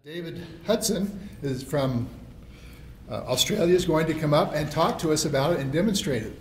David Hudson is from Australia, is going to come up and talk to us about it and demonstrate it.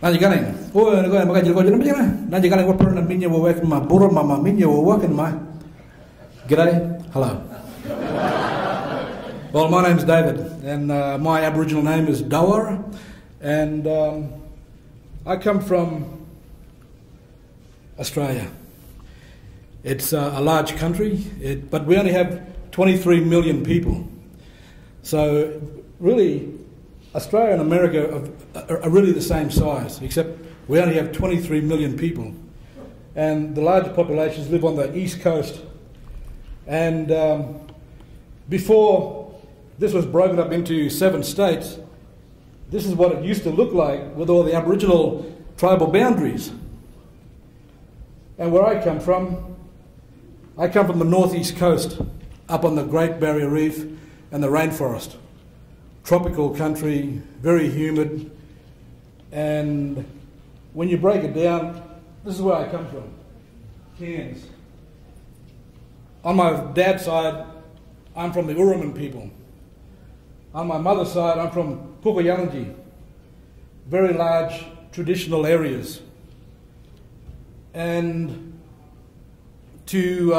Nanjikaling, Nanjikaling what person minya work my burro mama minya working my G'day, hello. Well, my name's David, and my Aboriginal name is Dawar, and I come from Australia. It's a large country, but we only have 23 million people. So really, Australia and America are really the same size, except we only have 23 million people. And the larger populations live on the east coast. And before this was broken up into 7 states, this is what it used to look like with all the Aboriginal tribal boundaries. And where I come from the northeast coast, up on the Great Barrier Reef and the rainforest. Tropical country, very humid, and when you break it down, this is where I come from, Cairns. On my dad's side, I'm from the Uruman people. On my mother's side, I'm from Pukayalanji, very large traditional areas. And to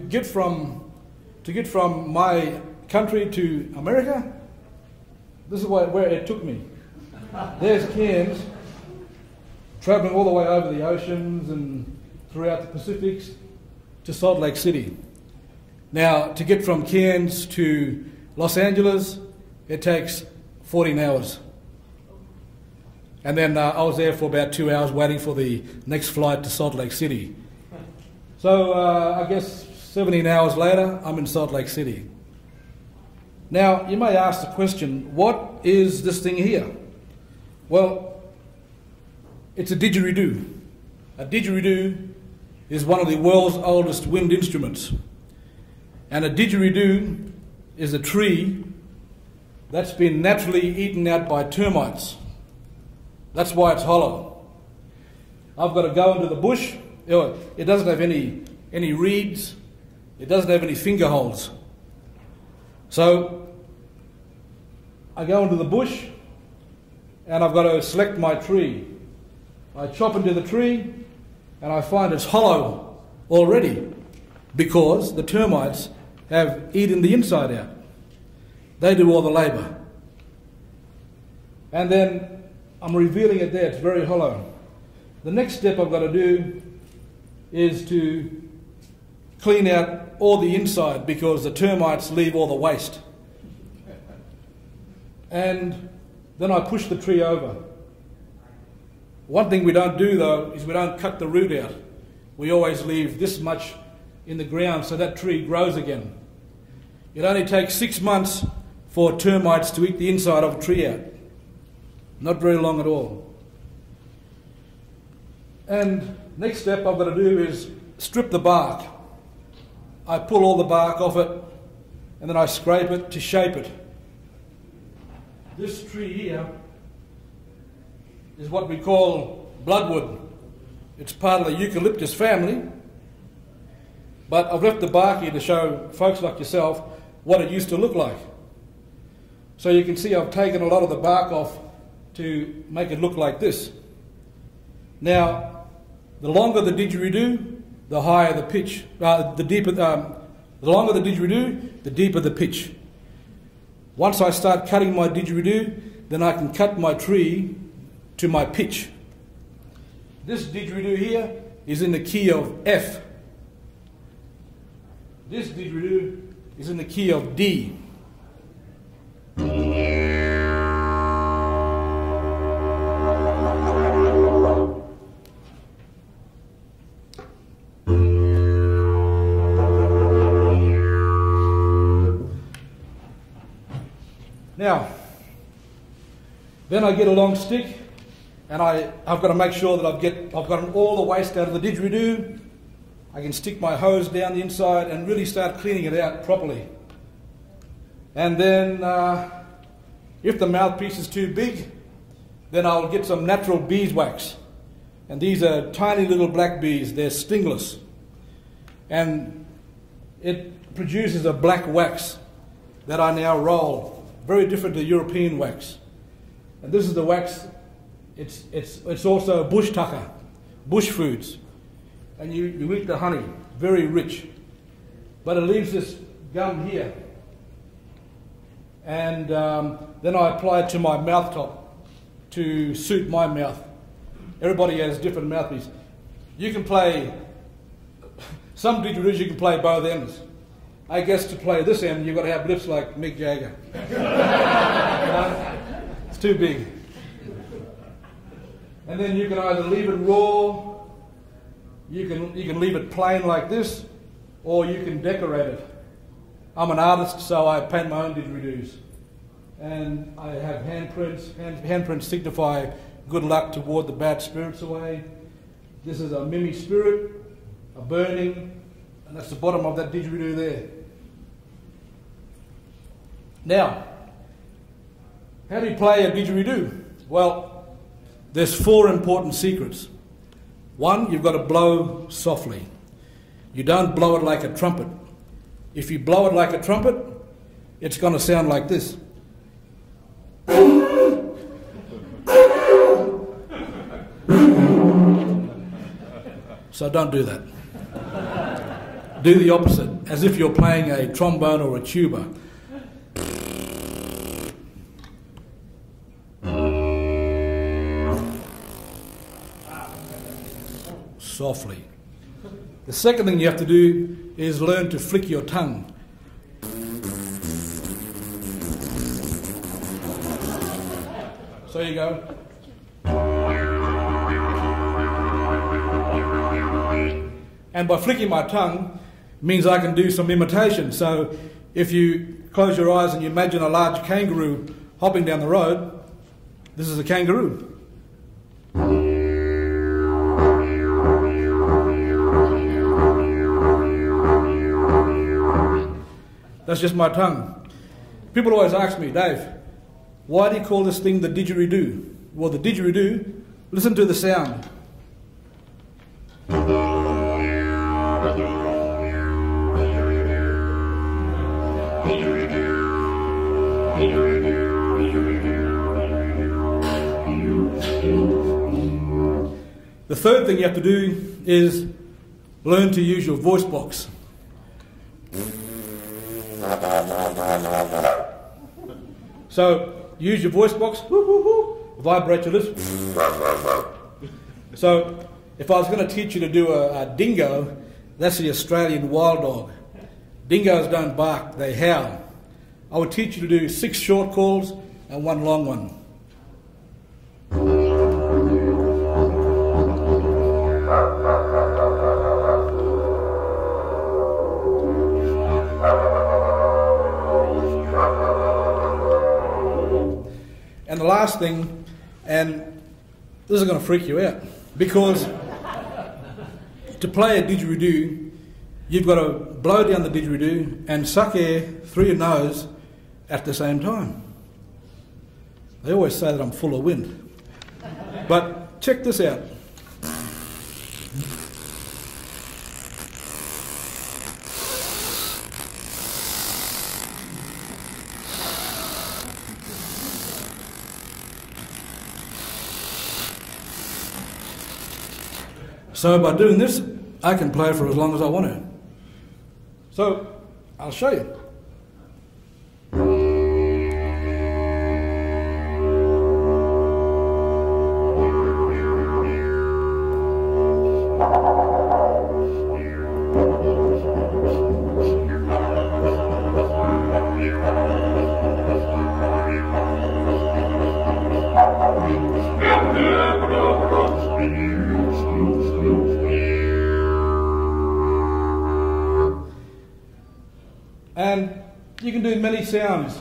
get from my country to America, this is where it took me. There's Cairns, travelling all the way over the oceans and throughout the Pacifics to Salt Lake City. Now, to get from Cairns to Los Angeles, it takes 14 hours. And then I was there for about 2 hours waiting for the next flight to Salt Lake City. So I guess 17 hours later, I'm in Salt Lake City. Now, you may ask the question, what is this thing here? Well, it's a didgeridoo. A didgeridoo is one of the world's oldest wind instruments. And a didgeridoo is a tree that's been naturally eaten out by termites. That's why it's hollow. I've got to go into the bush. It doesn't have any reeds. It doesn't have any finger holes. So I go into the bush and I've got to select my tree. I chop into the tree and I find it's hollow already because the termites have eaten the inside out. They do all the labour. And then I'm revealing it there, it's very hollow. The next step I've got to do is to clean out all the inside because the termites leave all the waste. And then I push the tree over. One thing we don't do though is we don't cut the root out. We always leave this much in the ground so that tree grows again. It only takes 6 months for termites to eat the inside of a tree out. Not very long at all. And next step I've got to do is strip the bark. I pull all the bark off it and then I scrape it to shape it. This tree here is what we call bloodwood. It's part of the eucalyptus family, but I've left the bark here to show folks like yourself what it used to look like. So you can see I've taken a lot of the bark off to make it look like this. Now, the longer the didgeridoo, the higher the pitch. The longer the didgeridoo, the deeper the pitch. Once I start cutting my didgeridoo, then I can cut my tree to my pitch. This didgeridoo here is in the key of F. This didgeridoo is in the key of D. Now, then I get a long stick, and I've got to make sure that I've gotten all the waste out of the didgeridoo. I can stick my hose down the inside and really start cleaning it out properly. And then, if the mouthpiece is too big, then I'll get some natural beeswax. And these are tiny little black bees, they're stingless. And it produces a black wax that I now roll. Very different to European wax. And this is the wax, it's also bush tucker, bush foods. And you eat the honey, very rich. But it leaves this gum here. And then I apply it to my mouth top to suit my mouth. Everybody has different mouthpieces. You can play, some didgeridoos you can play both ends. I guess to play this end, you've got to have lips like Mick Jagger. It's too big. And then you can either leave it raw, you can leave it plain like this, or you can decorate it. I'm an artist, so I paint my own didgeridoos. And I have handprints. Handprints signify good luck to ward the bad spirits away. This is a mimi spirit, a burning, and that's the bottom of that didgeridoo there. Now, how do you play a didgeridoo? Well, there's 4 important secrets. 1, you've got to blow softly. You don't blow it like a trumpet. If you blow it like a trumpet, it's going to sound like this. So don't do that. Do the opposite, as if you're playing a trombone or a tuba. Softly. The second thing you have to do is learn to flick your tongue. So you go. And by flicking my tongue means I can do some imitation. So if you close your eyes and you imagine a large kangaroo hopping down the road, this is a kangaroo. That's just my tongue. People always ask me, Dave, why do you call this thing the didgeridoo? Well, the didgeridoo, listen to the sound. The third thing you have to do is learn to use your voice box. So use your voice box, vibrate your lips. So if I was going to teach you to do a dingo, that's the Australian wild dog. Dingoes don't bark, they howl. I would teach you to do 6 short calls and 1 long one. And the last thing, and this is going to freak you out, because to play a didgeridoo, you've got to blow down the didgeridoo and suck air through your nose at the same time. They always say that I'm full of wind. But check this out. So by doing this, I can play for as long as I want to. So I'll show you. And you can do many sounds.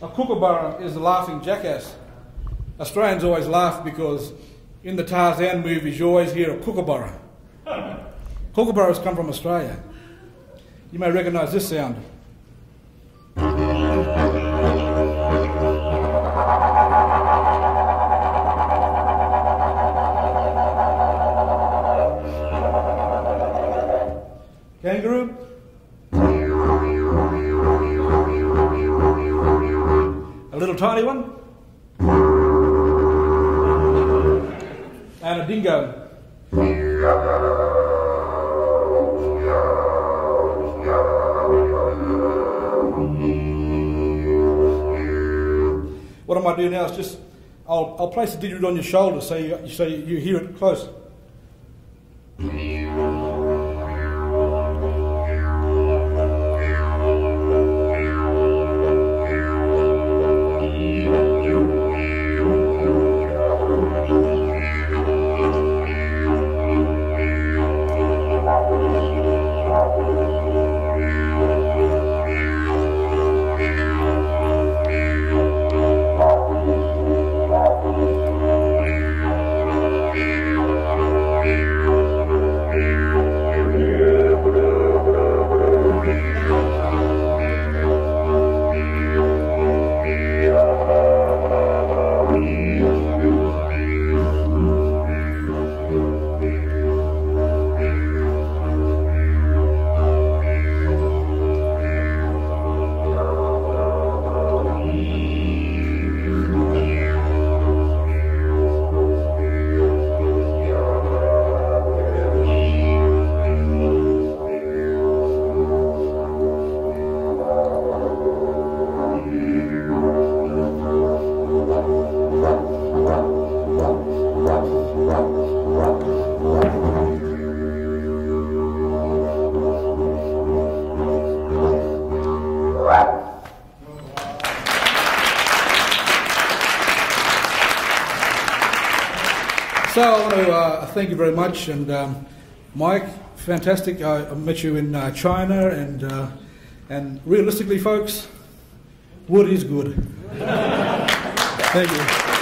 A kookaburra is a laughing jackass. Australians always laugh because in the Tarzan movies you always hear a kookaburra. Kookaburras come from Australia. You may recognise this sound. Kangaroo. A little tiny one. And a dingo. What I might do now is just, I'll place the didgeridoo on your shoulder so you hear it close. So I want to thank you very much, and Mike, fantastic. I met you in China, and realistically, folks, wood is good. Thank you.